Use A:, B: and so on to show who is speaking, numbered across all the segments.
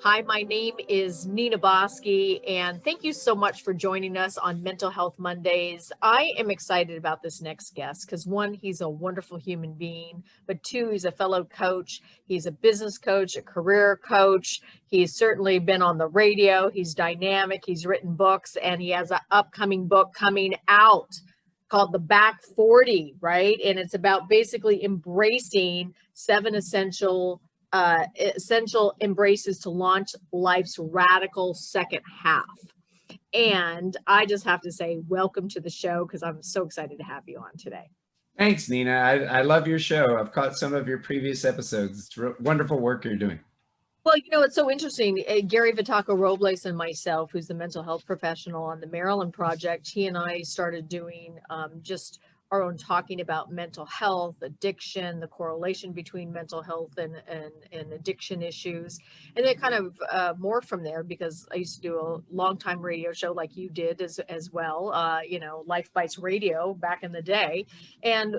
A: Hi, my name is Nina Boski, and thank you so much for joining us on Mental Health Mondays. I am excited about this next guest because one, he's a wonderful human being, but two, he's a fellow coach. He's a business coach, a career coach. He's certainly been on the radio. He's dynamic. He's written books, and he has an upcoming book coming out called The Back 40, right? And it's about basically embracing seven essential embraces to launch life's radical second half. And I just have to say, welcome to the show because I'm so excited to have you on today.
B: Thanks, Nina. I love your show. I've caught some of your previous episodes. It's wonderful work you're doing.
A: Well, it's so interesting. Gary Vitaco Robles and myself, who's the mental health professional on the Maryland Project, he and I started doing just our own talking about mental health, addiction, the correlation between mental health and addiction issues. And it kind of morphed from there because I used to do a long time radio show like you did as well, Life Bites Radio back in the day. And,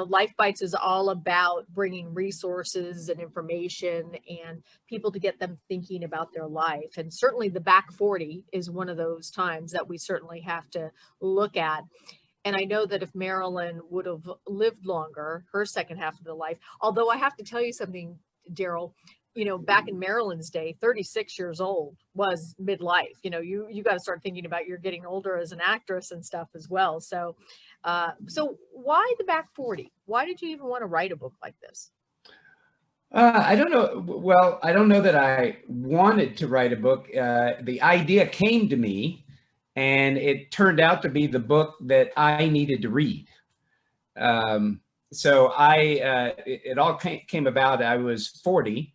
A: Life Bites is all about bringing resources and information and people to get them thinking about their life. And certainly the back 40 is one of those times that we certainly have to look at. And I know that if Marilyn would have lived longer, her second half of the life, although I have to tell you something, Darrell, back in Marilyn's day, 36 years old was midlife. You got to start thinking about you're getting older as an actress and stuff as well. So why the back 40? Why did you even want to write a book like this?
B: I don't know. Well, I don't know that I wanted to write a book. The idea came to me. And it turned out to be the book that I needed to read. So it all came about. I was 40,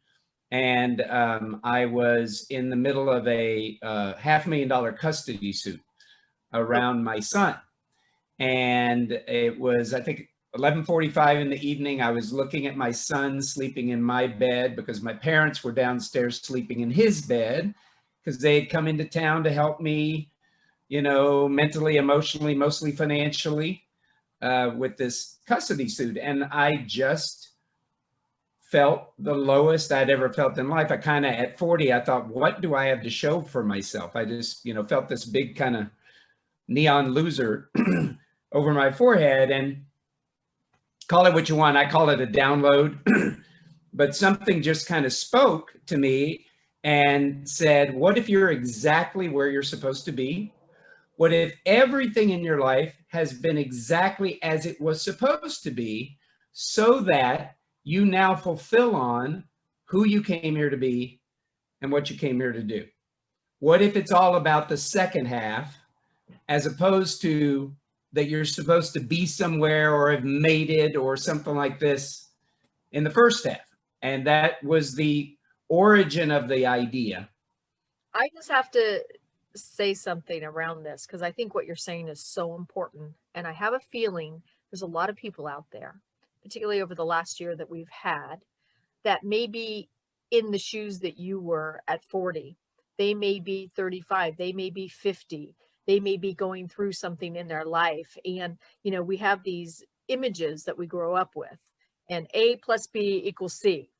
B: and I was in the middle of a $500,000 custody suit around my son. And it was, I think, 11:45 in the evening. I was looking at my son sleeping in my bed because my parents were downstairs sleeping in his bed because they had come into town to help me, mentally, emotionally, mostly financially, with this custody suit. And I just felt the lowest I'd ever felt in life. I kind of, at 40, I thought, what do I have to show for myself? I just, felt this big kind of neon loser over my forehead. And call it what you want. I call it a download. But something just kind of spoke to me and said, what if you're exactly where you're supposed to be? What if everything in your life has been exactly as it was supposed to be so that you now fulfill on who you came here to be and what you came here to do? What if it's all about the second half as opposed to that you're supposed to be somewhere or have made it or something like this in the first half? And that was the origin of the idea.
A: I just have to say something around this because I think what you're saying is so important. And I have a feeling there's a lot of people out there, particularly over the last year that we've had, that may be in the shoes that you were at 40. They may be 35. They may be 50. They may be going through something in their life. And, we have these images that we grow up with, and A plus B equals C.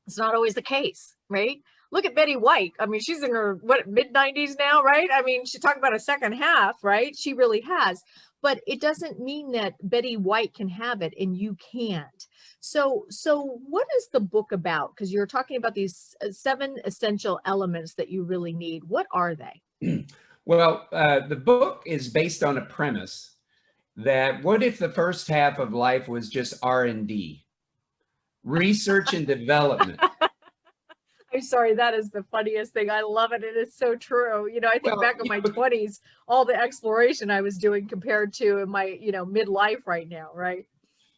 A: It's not always the case, right? Look at Betty White. I mean, she's in her, mid-90s now, right? I mean, she's talking about a second half, right? She really has. But it doesn't mean that Betty White can have it and you can't. So what is the book about? Because you're talking about these 7 essential elements that you really need. What are they?
B: Well, the book is based on a premise that what if the first half of life was just R&D, research and development?
A: I'm sorry, that is the funniest thing. I love it. It is so true. I think back in my 20s, all the exploration I was doing compared to in my, midlife right now, right?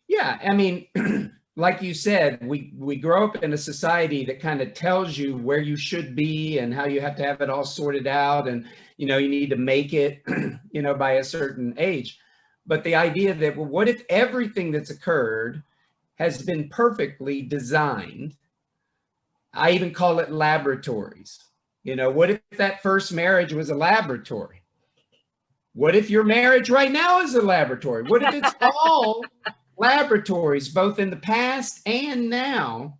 B: Yeah. I mean, like you said, we grow up in a society that kind of tells you where you should be and how you have to have it all sorted out. And, you need to make it, by a certain age. But the idea that, well, what if everything that's occurred has been perfectly designed? I even call it laboratories. What if that first marriage was a laboratory? What if your marriage right now is a laboratory? What if it's all laboratories, both in the past and now,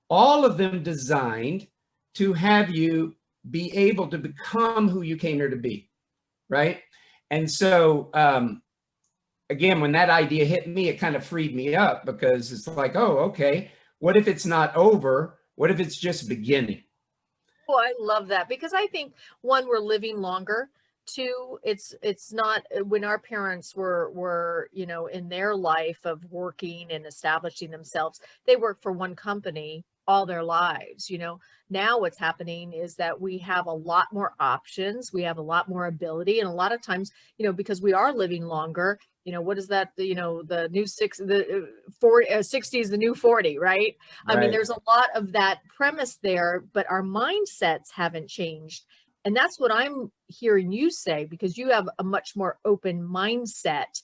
B: all of them designed to have you be able to become who you came here to be, right? And so, again, when that idea hit me, it kind of freed me up, because it's like, oh, okay, what if it's not over? What if it's just beginning?
A: Oh, I love that, because I think, one, we're living longer. Two, it's not, when our parents were, you know, in their life of working and establishing themselves, they worked for one company all their lives. You know, now what's happening is that we have a lot more options, we have a lot more ability, and a lot of times, you know, because we are living longer, you know, what is that, you know, the new 60 is the new 40, right? I mean,
B: Right.
A: there's a lot of that premise there, but our mindsets haven't changed. And that's what I'm hearing you say, because you have a much more open mindset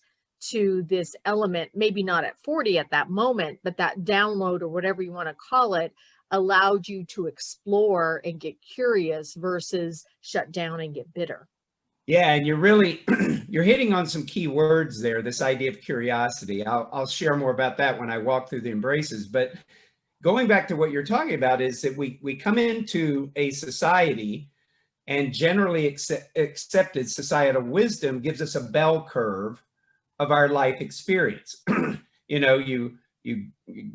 A: to this element, maybe not at 40 at that moment, but that download, or whatever you want to call it, allowed you to explore and get curious versus shut down and get bitter.
B: Yeah, and you're really you're hitting on some key words there. This idea of curiosity. I'll share more about that when I walk through the embraces. But going back to what you're talking about, is that we come into a society, and generally accepted societal wisdom gives us a bell curve of our life experience. You know, you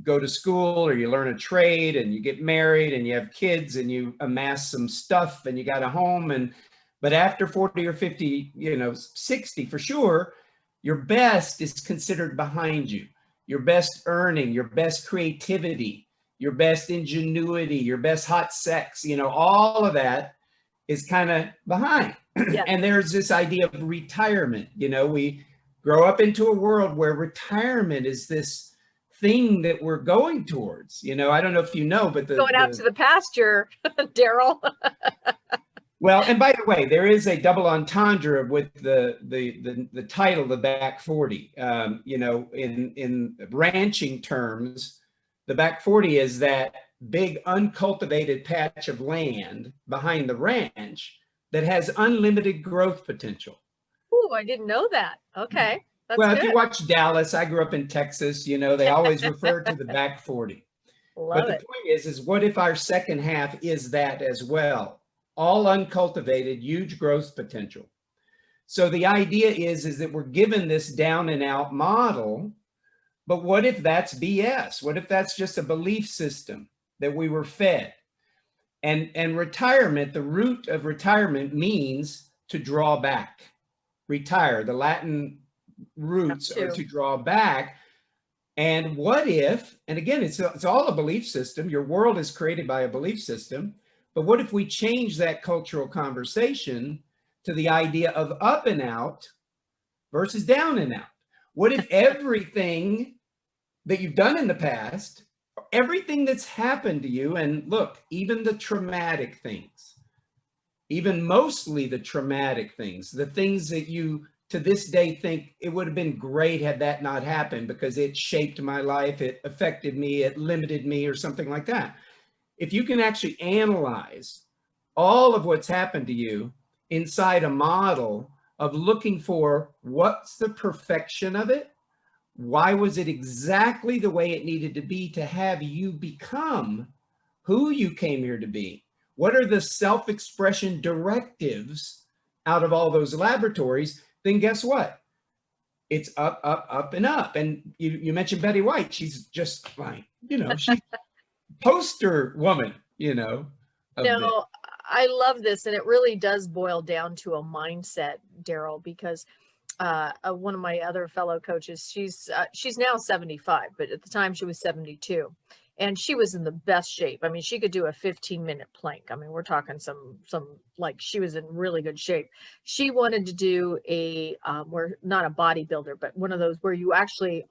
B: go to school, or you learn a trade, and you get married, and you have kids, and you amass some stuff, and you got a home. And but after 40 or 50, you know, 60 for sure, your best is considered behind you. Your best earning, your best creativity, your best ingenuity, your best hot sex, you know, all of that is kind of behind.
A: Yeah.
B: And there's this idea of retirement. You know, we grow up into a world where retirement is this thing that we're going towards. You know, I don't know if you know, but
A: Going out to the pasture, Darrell.
B: well, and by the way, there is a double entendre with the title, the back 40. You know, in ranching terms, the back 40 is that big uncultivated patch of land behind the ranch that has unlimited growth potential.
A: Oh, I didn't know that. Okay, that's
B: Well,
A: good.
B: if you watch Dallas, I grew up in Texas, you know, they always refer to the back 40. But
A: Love
B: the
A: it.
B: point is what if our second half is that as well? All uncultivated, huge growth potential. So the idea is that we're given this down and out model, but what if that's BS? What if that's just a belief system that we were fed? And retirement, the root of retirement means to draw back. Retire, the Latin roots are to draw back. And what if, and again, it's all a belief system. Your world is created by a belief system. But what if we change that cultural conversation to the idea of up and out versus down and out? What if everything that you've done in the past, everything that's happened to you, and look, even the traumatic things, even mostly the traumatic things, the things that you to this day think it would have been great had that not happened because it shaped my life, it affected me, it limited me, or something like that. If you can actually analyze all of what's happened to you inside a model of looking for what's the perfection of it, why was it exactly the way it needed to be to have you become who you came here to be? What are the self-expression directives out of all those laboratories? Then guess what? It's up, up, up, and up. And you mentioned Betty White. She's just like, you know, she's poster woman, you know.
A: No, I love this. And it really does boil down to a mindset, Darrell, because one of my other fellow coaches, she's now 75, but at the time she was 72. And she was in the best shape. I mean, she could do a 15-minute plank. I mean, we're talking some like, she was in really good shape. She wanted to do a where not a bodybuilder, but one of those where you actually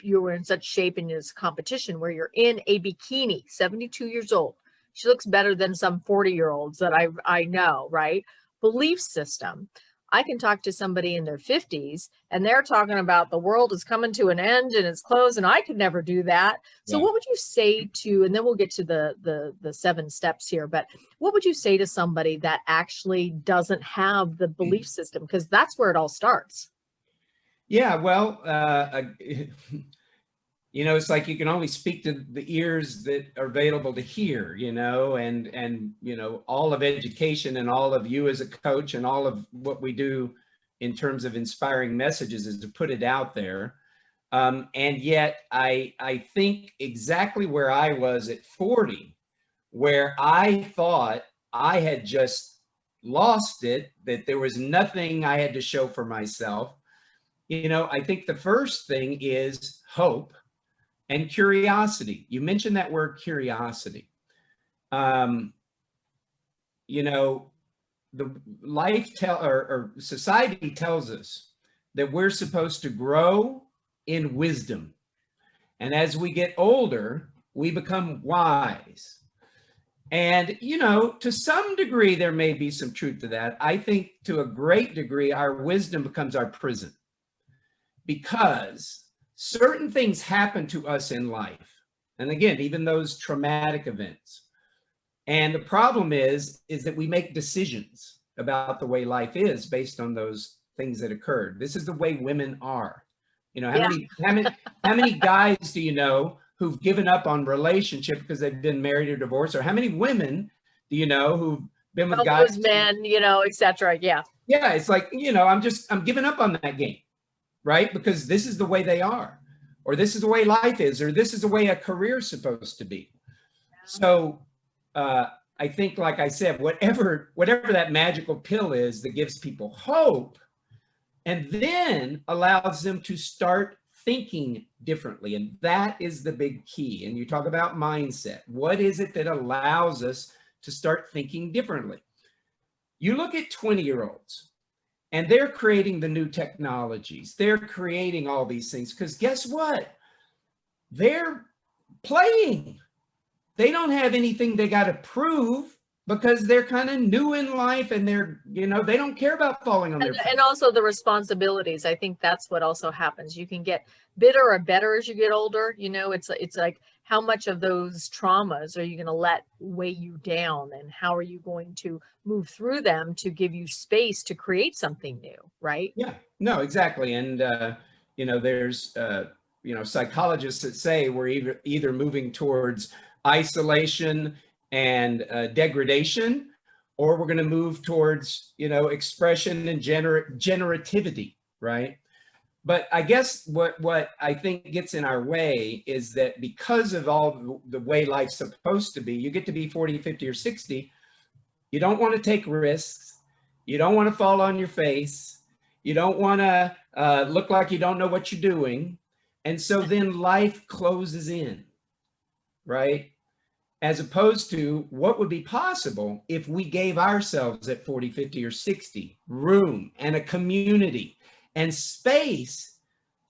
A: you were in such shape in this competition where you're in a bikini, 72 years old. She looks better than some 40-year-olds that I know, right? Belief system. I can talk to somebody in their 50s and they're talking about the world is coming to an end and it's closed, and I could never do that. So
B: Yeah.
A: what would you say to, and then we'll get to the 7 steps here, but what would you say to somebody that actually doesn't have the belief system? Because that's where it all starts.
B: Yeah, well, you know, it's like you can only speak to the ears that are available to hear, you know, and you know, all of education and all of you as a coach and all of what we do in terms of inspiring messages is to put it out there. And yet I think exactly where I was at 40, where I thought I had just lost it, that there was nothing I had to show for myself. You know, I think the first thing is hope and curiosity. You mentioned that word curiosity. You know, the or society tells us that we're supposed to grow in wisdom. And as we get older, we become wise. And, you know, to some degree, there may be some truth to that. I think to a great degree, our wisdom becomes our prison, because certain things happen to us in life. And again, even those traumatic events. And the problem is that we make decisions about the way life is based on those things that occurred. This is the way women are. You know, how many guys do you know who've given up on relationship because they've been married or divorced? Or how many women do you know who've been with guys?
A: Those men, you know, etc. Yeah.
B: Yeah, it's like, you know, I'm giving up on that game, right? Because this is the way they are, or this is the way life is, or this is the way a career is supposed to be. So I think, like I said, whatever that magical pill is that gives people hope and then allows them to start thinking differently. And that is the big key. And you talk about mindset. What is it that allows us to start thinking differently? You look at 20-year-olds and they're creating the new technologies. They're creating all these things because guess what? They're playing. They don't have anything they got to prove because they're kind of new in life and they're, you know, they don't care about falling on their face.
A: And also the responsibilities. I think that's what also happens. You can get bitter or better as you get older. You know, it's like how much of those traumas are you going to let weigh you down, and how are you going to move through them to give you space to create something new, right?
B: Yeah, no, exactly. And, you know, there's, you know, psychologists that say we're either moving towards isolation and degradation, or we're going to move towards, you know, expression and generativity, right? But I guess what I think gets in our way is that because of all the way life's supposed to be, you get to be 40, 50, or 60, you don't want to take risks, you don't want to fall on your face, you don't want to look like you don't know what you're doing, and so then life closes in, right? As opposed to what would be possible if we gave ourselves at 40, 50, or 60 room and a community and space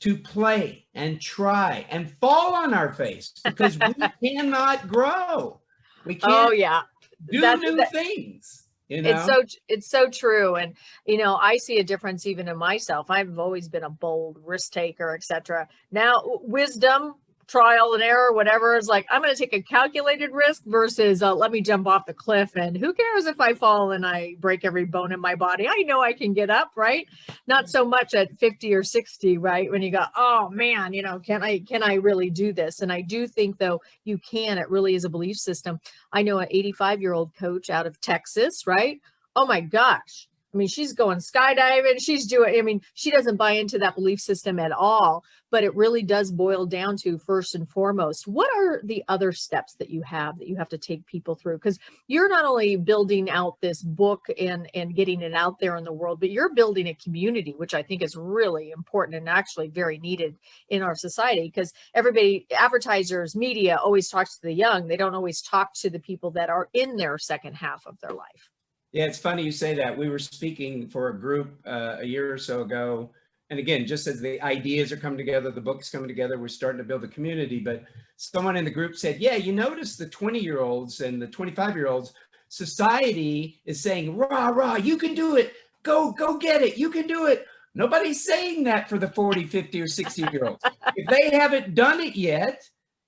B: to play and try and fall on our face, because we cannot grow. We can't do new things. You know?
A: It's so true. And, you know, I see a difference even in myself. I've always been a bold risk taker, etc. Now, wisdom, trial and error, whatever, is like, I'm going to take a calculated risk versus let me jump off the cliff, and who cares if I fall and I break every bone in my body? I know I can get up, right? Not so much at 50 or 60, right? When you go, oh man, you know, can I really do this? And I do think, though, you can. It really is a belief system. I know an 85-year-old coach out of Texas, right? Oh my gosh. I mean, she's going skydiving. She's doing, I mean, she doesn't buy into that belief system at all, but it really does boil down to, first and foremost, what are the other steps that you have to take people through? Because you're not only building out this book and getting it out there in the world, but you're building a community, which I think is really important and actually very needed in our society, because everybody, advertisers, media always talks to the young. They don't always talk to the people that are in their second half of their life.
B: Yeah, it's funny you say that. We were speaking for a group a year or so ago. And again, just as the ideas are coming together, the book's coming together, we're starting to build a community. But someone in the group said, yeah, you notice the 20-year-olds and the 25-year-olds, society is saying, rah, rah, you can do it. Go get it. You can do it. Nobody's saying that for the 40, 50, or 60-year-olds. If they haven't done it yet,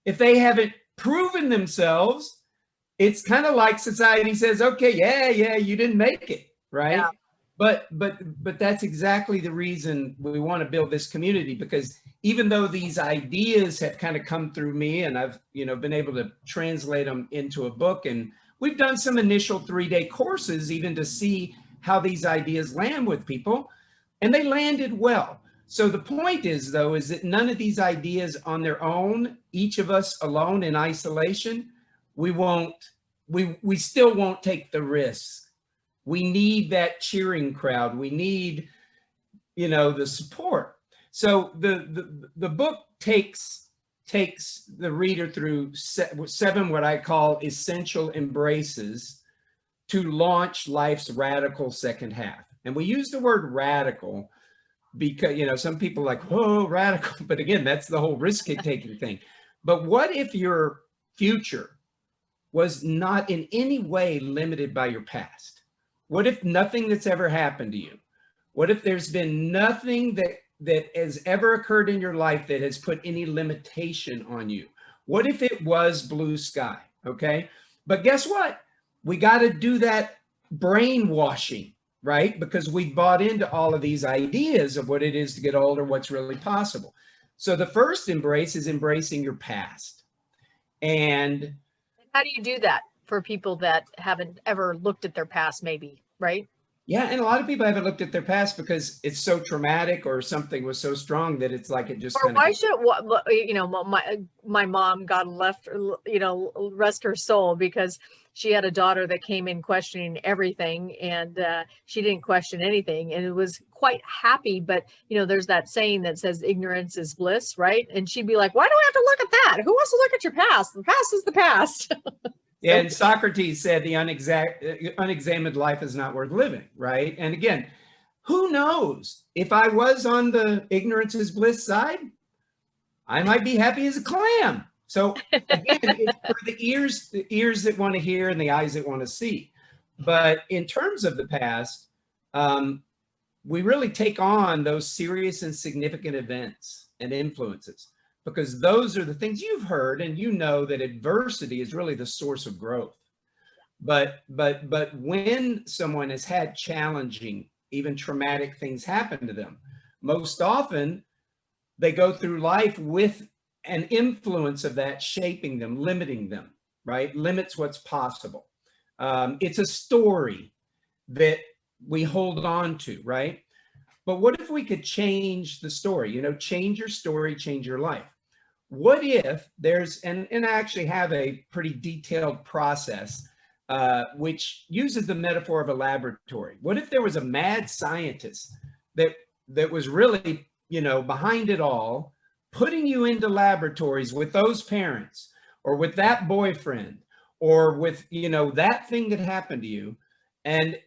B: if they haven't proven themselves, it's kind of like society says, okay, yeah, you didn't make it, right? But that's exactly the reason we want to build this community, because even though these ideas have kind of come through me and I've, been able to translate them into a book, and we've done some initial 3-day courses even to see how these ideas land with people, and they landed well. So the point is, though, is that none of these ideas on their own, each of us alone in isolation, we still won't take the risk. We need that cheering crowd. We need, the support. So the book takes the reader through 7 what I call essential embraces to launch life's radical second half. And we use the word radical because, some people are like, whoa, radical. But again, that's the whole risk-taking thing. But what if your future was not in any way limited by your past? What if nothing that's ever happened to you? What if there's been nothing that has ever occurred in your life that has put any limitation on you? What if it was blue sky? Okay. But guess what? We got to do that brainwashing, right? Because we bought into all of these ideas of what it is to get older, what's really possible. So the first embrace is embracing your past. And
A: how do you do that for people that haven't ever looked at their past, maybe, right?
B: Yeah, and a lot of people haven't looked at their past because it's so traumatic or something was so strong that it's like it just.
A: Or why should my mom, God left, rest her soul, because she had a daughter that came in questioning everything, and she didn't question anything, and it was quite happy. But there's that saying that says ignorance is bliss, right? And she'd be like, "Why do I have to look at that? Who wants to look at your past? The past is the past."
B: Yeah, and Socrates said the unexamined life is not worth living, right? And again, who knows? If I was on the ignorance is bliss side, I might be happy as a clam. So again, it's for the ears that want to hear and the eyes that want to see. But in terms of the past, we really take on those serious and significant events and influences, because those are the things you've heard, and that adversity is really the source of growth. But when someone has had challenging, even traumatic things happen to them, most often they go through life with an influence of that shaping them, limiting them, right? Limits what's possible. It's a story that we hold on to, right? But what if we could change the story? Change your story, change your life. What if there's, and I actually have a pretty detailed process, which uses the metaphor of a laboratory. What if there was a mad scientist that was really, behind it all, putting you into laboratories with those parents, or with that boyfriend, or with, that thing that happened to you,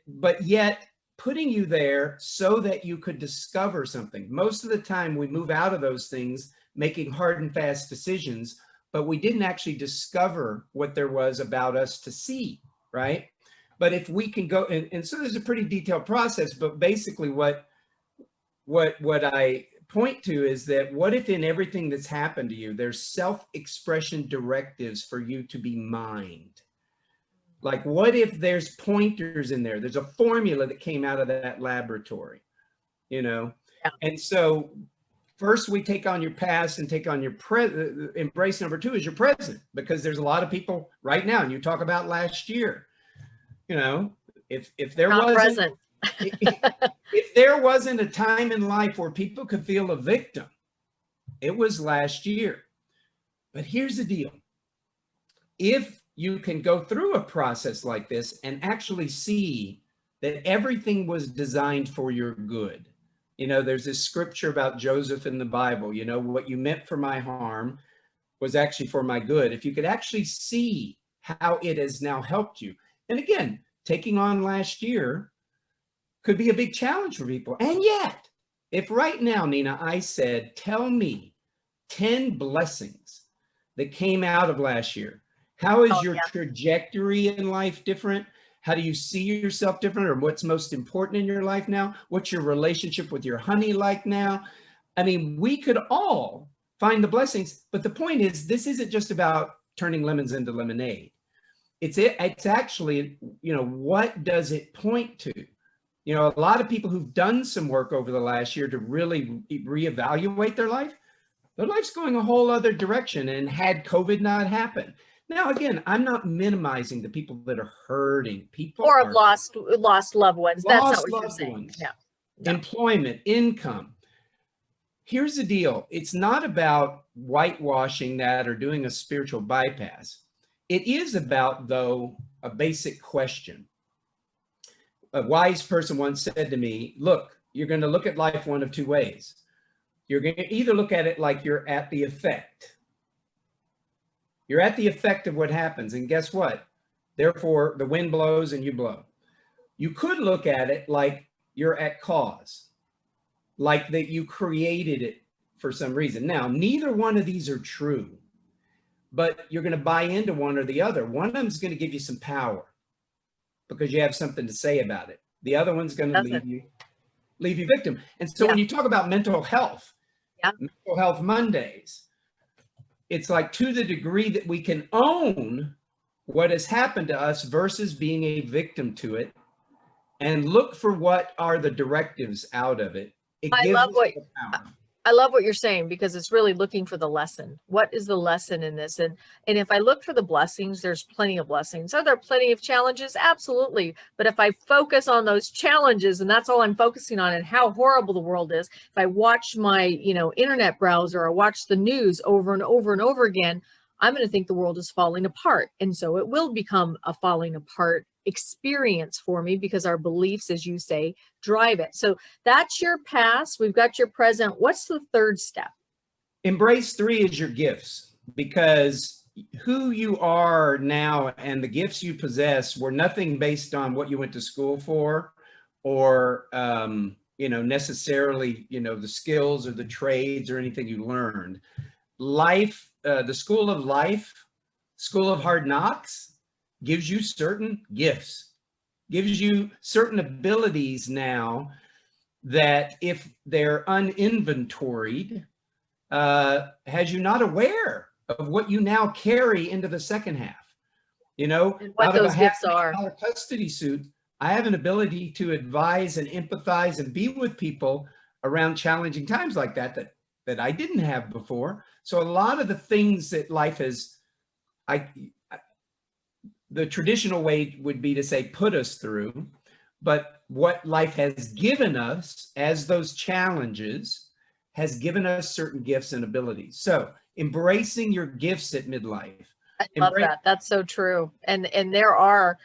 B: but yet putting you there so that you could discover something. Most of the time we move out of those things making hard and fast decisions, but we didn't actually discover what there was about us to see, right? But if we can go, and so there's a pretty detailed process, but basically what I point to is that what if in everything that's happened to you, there's self-expression directives for you to be mined? Like, what if there's pointers in there? There's a formula that came out of that laboratory, Yeah. And so first we take on your past and take on your present. Embrace number 2 is your present, because there's a lot of people right now, and you talk about last year, if there wasn't, if there wasn't a time in life where people could feel a victim, it was last year. But here's the deal. If you can go through a process like this and actually see that everything was designed for your good. There's this scripture about Joseph in the Bible, what you meant for my harm was actually for my good. If you could actually see how it has now helped you. And again, taking on last year could be a big challenge for people. And yet, if right now, Nina, I said, tell me 10 blessings that came out of last year, how is your trajectory in life different? How do you see yourself different, or what's most important in your life now? What's your relationship with your honey like now? I mean, we could all find the blessings, but the point is, this isn't just about turning lemons into lemonade. It's actually, what does it point to? You know, a lot of people who've done some work over the last year to really reevaluate their life's going a whole other direction. And had COVID not happened, now again, I'm not minimizing the people that are hurting. People
A: Or have
B: are
A: lost loved ones. That's not
B: lost
A: what you're
B: loved
A: saying.
B: ones,
A: No, no.
B: employment, income. Here's the deal. It's not about whitewashing that or doing a spiritual bypass. It is about, though, a basic question. A wise person once said to me, look, you're going to look at life one of two ways. You're going to either look at it like you're at the effect. You're at the effect of what happens. And guess what? Therefore, the wind blows and you blow. You could look at it like you're at cause, like that you created it for some reason. Now, neither one of these are true, but you're going to buy into one or the other. One of them is going to give you some power because you have something to say about it. The other one's going to leave you victim. And so when you talk about mental health Mondays, it's like, to the degree that we can own what has happened to us versus being a victim to it and look for what are the directives out of it.
A: I love what you're saying, because it's really looking for the lesson. What is the lesson in this? And if I look for the blessings, there's plenty of blessings. Are there plenty of challenges? Absolutely. But if I focus on those challenges, and that's all I'm focusing on, and how horrible the world is, if I watch my, internet browser, or watch the news over and over and over again, I'm going to think the world is falling apart. And so it will become a falling apart experience for me, because our beliefs, as you say, drive it. So that's your past. We've got your present. What's the third step?
B: Embrace 3 is your gifts, because who you are now and the gifts you possess were nothing based on what you went to school for, or necessarily the skills or the trades or anything you learned. Life, the school of life, school of hard knocks, gives you certain gifts, gives you certain abilities now that, if they're uninventoried, has you not aware of what you now carry into the second half.
A: And what those gifts are.
B: Out of a custody suit, I have an ability to advise and empathize and be with people around challenging times like that I didn't have before. So a lot of the things that life has, the traditional way would be to say put us through, but what life has given us as those challenges has given us certain gifts and abilities. So embracing your gifts at midlife.
A: I love that. That's so true. And there are,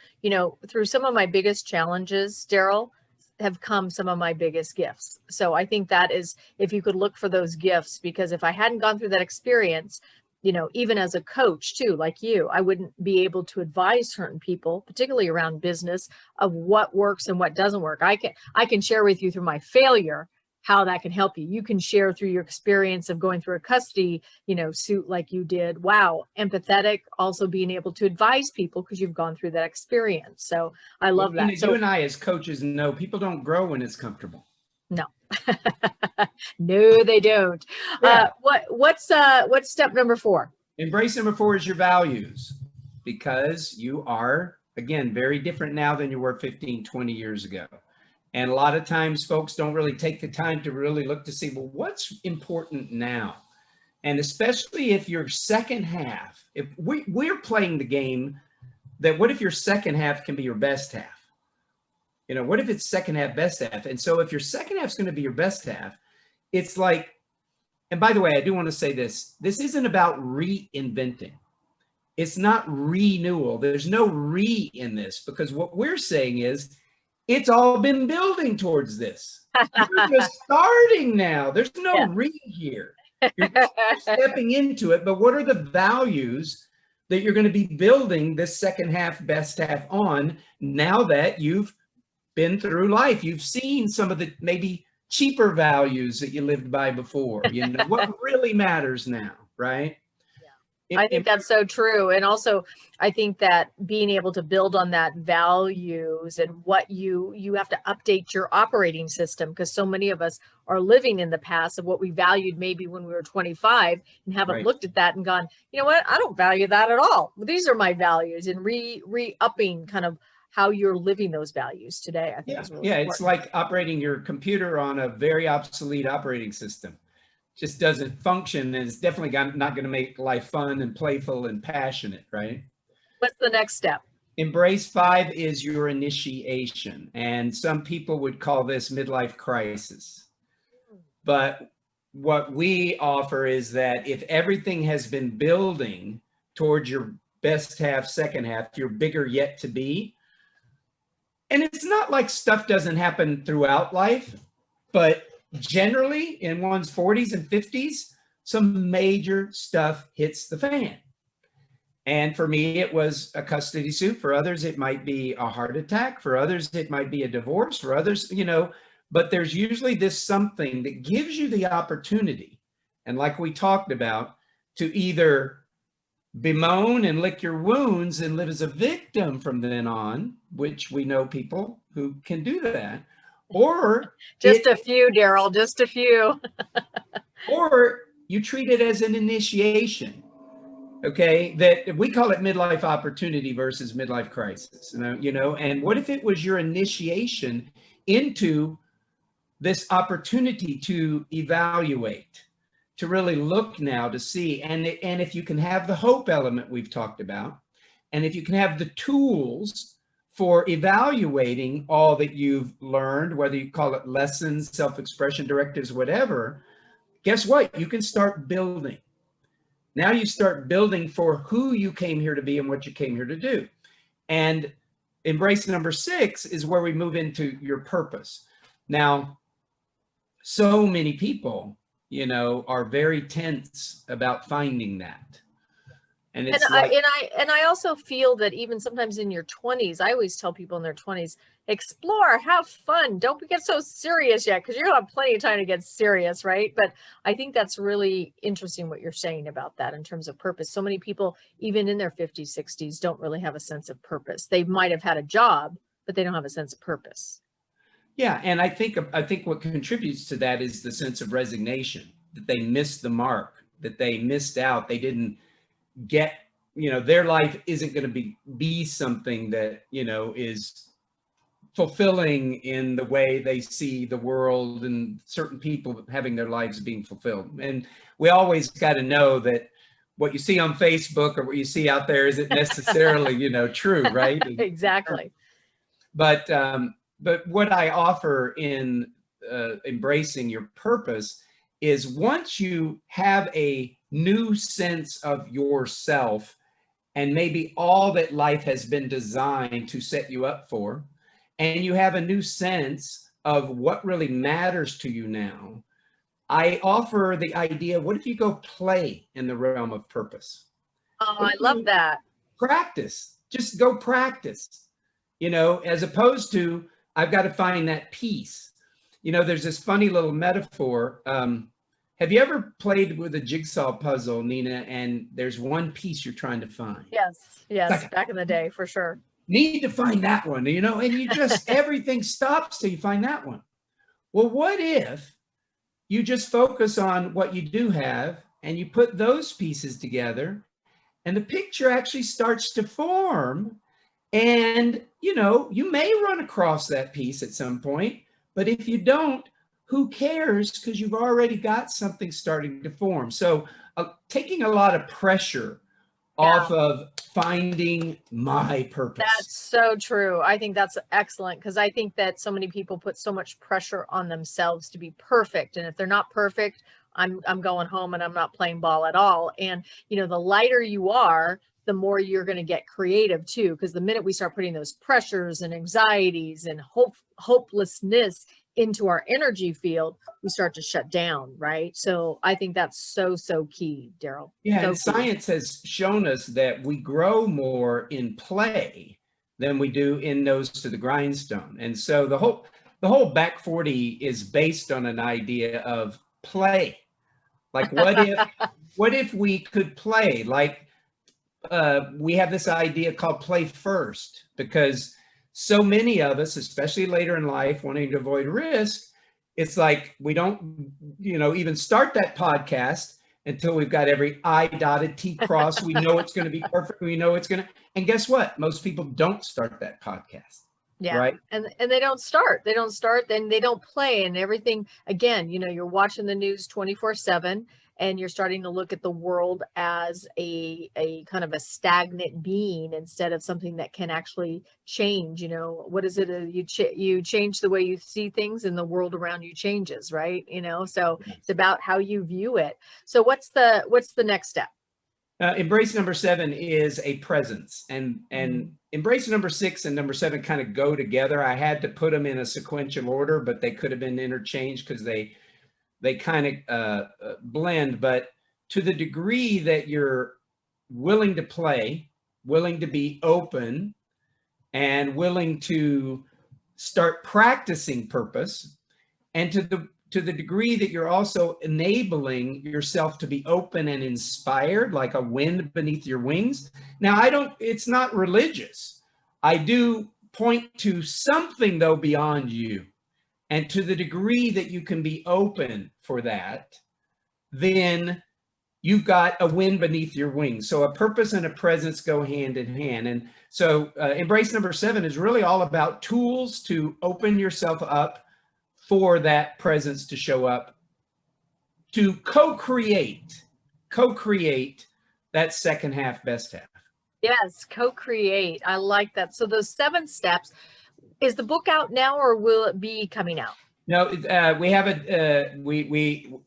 A: through some of my biggest challenges, Darrell, have come some of my biggest gifts. So I think that is, if you could look for those gifts, because if I hadn't gone through that experience, even as a coach too, like you, I wouldn't be able to advise certain people, particularly around business, of what works and what doesn't work. I can share with you through my failure how that can help you. You can share through your experience of going through a custody, suit like you did. Wow. Empathetic, also being able to advise people because you've gone through that experience. So I love that.
B: You and I as coaches know people don't grow when it's comfortable.
A: No. No, they don't.
B: Yeah.
A: What's step number 4?
B: Embrace number 4 is your values, because you are, again, very different now than you were 15, 20 years ago. And a lot of times folks don't really take the time to really look to see, well, what's important now? And especially if your second half, if we're playing the game that, what if your second half can be your best half? What if it's second half, best half? And so if your second half is going to be your best half, it's like, and by the way, I do want to say this isn't about reinventing. It's not renewal. There's no re in this, because what we're saying is it's all been building towards this. You're just starting now. There's no re here. You're stepping into it. But what are the values that you're going to be building this second half, best half on, now that you've been through life? You've seen some of the maybe cheaper values that you lived by before. What really matters now, right?
A: I think that's so true. And also, I think that being able to build on that values and what you have to update your operating system, because so many of us are living in the past of what we valued maybe when we were 25 and haven't looked at that and gone, you know what, I don't value that at all. These are my values, and re-upping kind of how you're living those values today, I think
B: Yeah,
A: is really
B: yeah.
A: important.
B: It's like operating your computer on a very obsolete operating system. Just doesn't function, and it's definitely not going to make life fun and playful and passionate, right?
A: What's the next step?
B: Embrace 5 is your initiation, and some people would call this midlife crisis. But what we offer is that if everything has been building towards your best half, second half, your bigger yet to be, and it's not like stuff doesn't happen throughout life, but generally in one's 40s and 50s, some major stuff hits the fan. And for me, it was a custody suit. For others, it might be a heart attack. For others, it might be a divorce. For others, but there's usually this something that gives you the opportunity. And like we talked about, to either bemoan and lick your wounds and live as a victim from then on, which we know people who can do that, or
A: just a few, Darrell, just a few.
B: Or you treat it as an initiation. Okay, that we call it midlife opportunity versus midlife crisis. And what if it was your initiation into this opportunity to evaluate, to really look now to see, and if you can have the hope element we've talked about, and if you can have the tools for evaluating all that you've learned, whether you call it lessons, self-expression directives, whatever, guess what? You can start building. Now you start building for who you came here to be and what you came here to do. And embrace number 6 is where we move into your purpose. Now, so many people, are very tense about finding that. And it's
A: I also feel that even sometimes in your 20s, I always tell people in their 20s, explore, have fun. Don't get so serious yet, because you're going to have plenty of time to get serious, right? But I think that's really interesting what you're saying about that in terms of purpose. So many people, even in their 50s, 60s, don't really have a sense of purpose. They might have had a job, but they don't have a sense of purpose.
B: Yeah, and I think what contributes to that is the sense of resignation, that they missed the mark, that they missed out, they didn't get, their life isn't going to be something that, is fulfilling in the way they see the world and certain people having their lives being fulfilled. And we always got to know that what you see on Facebook or what you see out there isn't necessarily, true, right?
A: Exactly.
B: But what I offer in embracing your purpose is once you have a new sense of yourself and maybe all that life has been designed to set you up for, and you have a new sense of what really matters to you now, I offer the idea, what if you go play in the realm of purpose?
A: Oh, I love that.
B: Practice. Just go practice, as opposed to, I've got to find that piece. There's this funny little metaphor. Have you ever played with a jigsaw puzzle, Nina, and there's one piece you're trying to find?
A: Yes, back in the day, for sure.
B: Need to find that one, and you just, everything stops till you find that one. Well, what if you just focus on what you do have and you put those pieces together and the picture actually starts to form, and, you may run across that piece at some point, but if you don't, who cares? Because you've already got something starting to form. So taking a lot of pressure off of finding my purpose.
A: That's so true. I think that's excellent, because I think that so many people put so much pressure on themselves to be perfect. And if they're not perfect, I'm going home and I'm not playing ball at all. And, the lighter you are, the more you're going to get creative too. Because the minute we start putting those pressures and anxieties and hopelessness into our energy field, we start to shut down, right? So I think that's so key, Darrell.
B: Yeah,
A: so
B: and science has shown us that we grow more in play than we do in nose to the grindstone. And so the whole Back 40 is based on an idea of play. Like, what if we could play? Like, we have this idea called play first, because so many of us, especially later in life, wanting to avoid risk, it's like we don't, even start that podcast until we've got every I dotted, T crossed. We know it's going to be perfect. We know it's going to, and guess what? Most people don't start that podcast.
A: Yeah.
B: Right.
A: And they don't start, then they don't play, and everything. Again, you're watching the news 24/7, and you're starting to look at the world as a kind of a stagnant being instead of something that can actually change. What is it? You change the way you see things, and the world around you changes, right? So it's about how you view it. So what's the next step?
B: Embrace number 7 is a presence, and embrace number 6 and number 7 kind of go together. I had to put them in a sequential order, but they could have been interchanged because they kind of blend. But to the degree that you're willing to play, willing to be open, and willing to start practicing purpose, and to the degree that you're also enabling yourself to be open and inspired, like a wind beneath your wings. Now, it's not religious. I do point to something, though, beyond you. And to the degree that you can be open for that, then you've got a wind beneath your wings. So a purpose and a presence go hand in hand. And so embrace number 7 is really all about tools to open yourself up for that presence to show up, to co-create that second half, best half.
A: Yes, co-create. I like that. So those 7 steps, is the book out now, or will it be coming out?
B: No, we have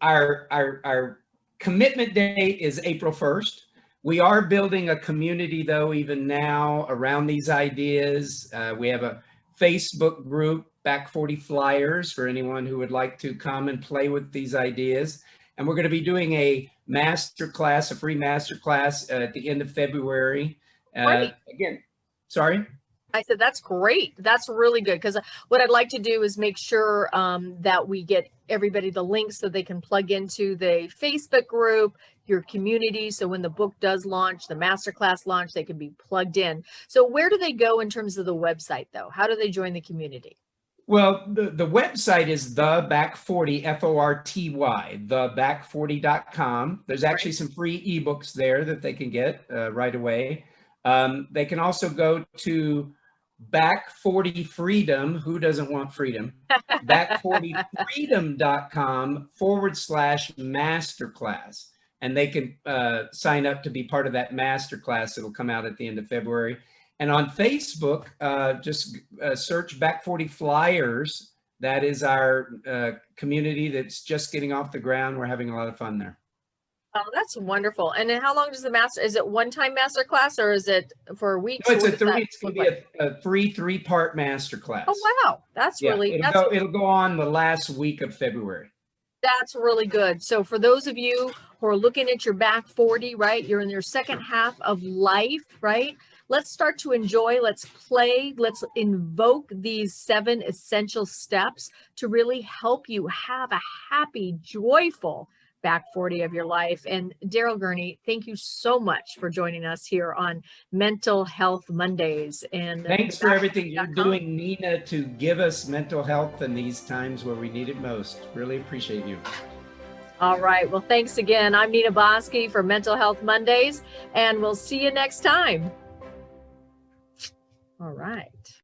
B: our commitment date is April 1st. We are building a community, though, even now around these ideas. We have a Facebook group, Back 40 Flyers, for anyone who would like to come and play with these ideas. And we're going to be doing a masterclass, a free masterclass at the end of February. Again, sorry?
A: I said, that's great. That's really good. Because what I'd like to do is make sure that we get everybody the links so they can plug into the Facebook group, your community. So when the book does launch, the masterclass launch, they can be plugged in. So where do they go in terms of the website, though? How do they join the community?
B: Well, the website is the Back 40, FORTY, theback40.com. There's actually some free ebooks there that they can get right away. They can also go to Back 40 Freedom. Who doesn't want freedom? Back40freedom.com/masterclass. And they can sign up to be part of that masterclass. It'll come out at the end of February. And on Facebook, just search Back 40 Flyers. That is our community that's just getting off the ground. We're having a lot of fun there.
A: Oh, that's wonderful. And then how long does is it one-time masterclass, or is it for weeks?
B: No, it's going to be a free 3-part masterclass.
A: Oh, wow. That's really,
B: it'll go on the last week of February.
A: That's really good. So for those of you who are looking at your Back 40, right? You're in your second half of life, right? Let's start to enjoy, let's play, let's invoke these 7 essential steps to really help you have a happy, joyful Back 40 of your life. And Darrell Gurney, thank you so much for joining us here on Mental Health Mondays. And
B: thanks for everything you're doing, Nina, to give us mental health in these times where we need it most. Really appreciate you.
A: All right. Well, thanks again. I'm Nina Boski for Mental Health Mondays, and we'll see you next time. All right.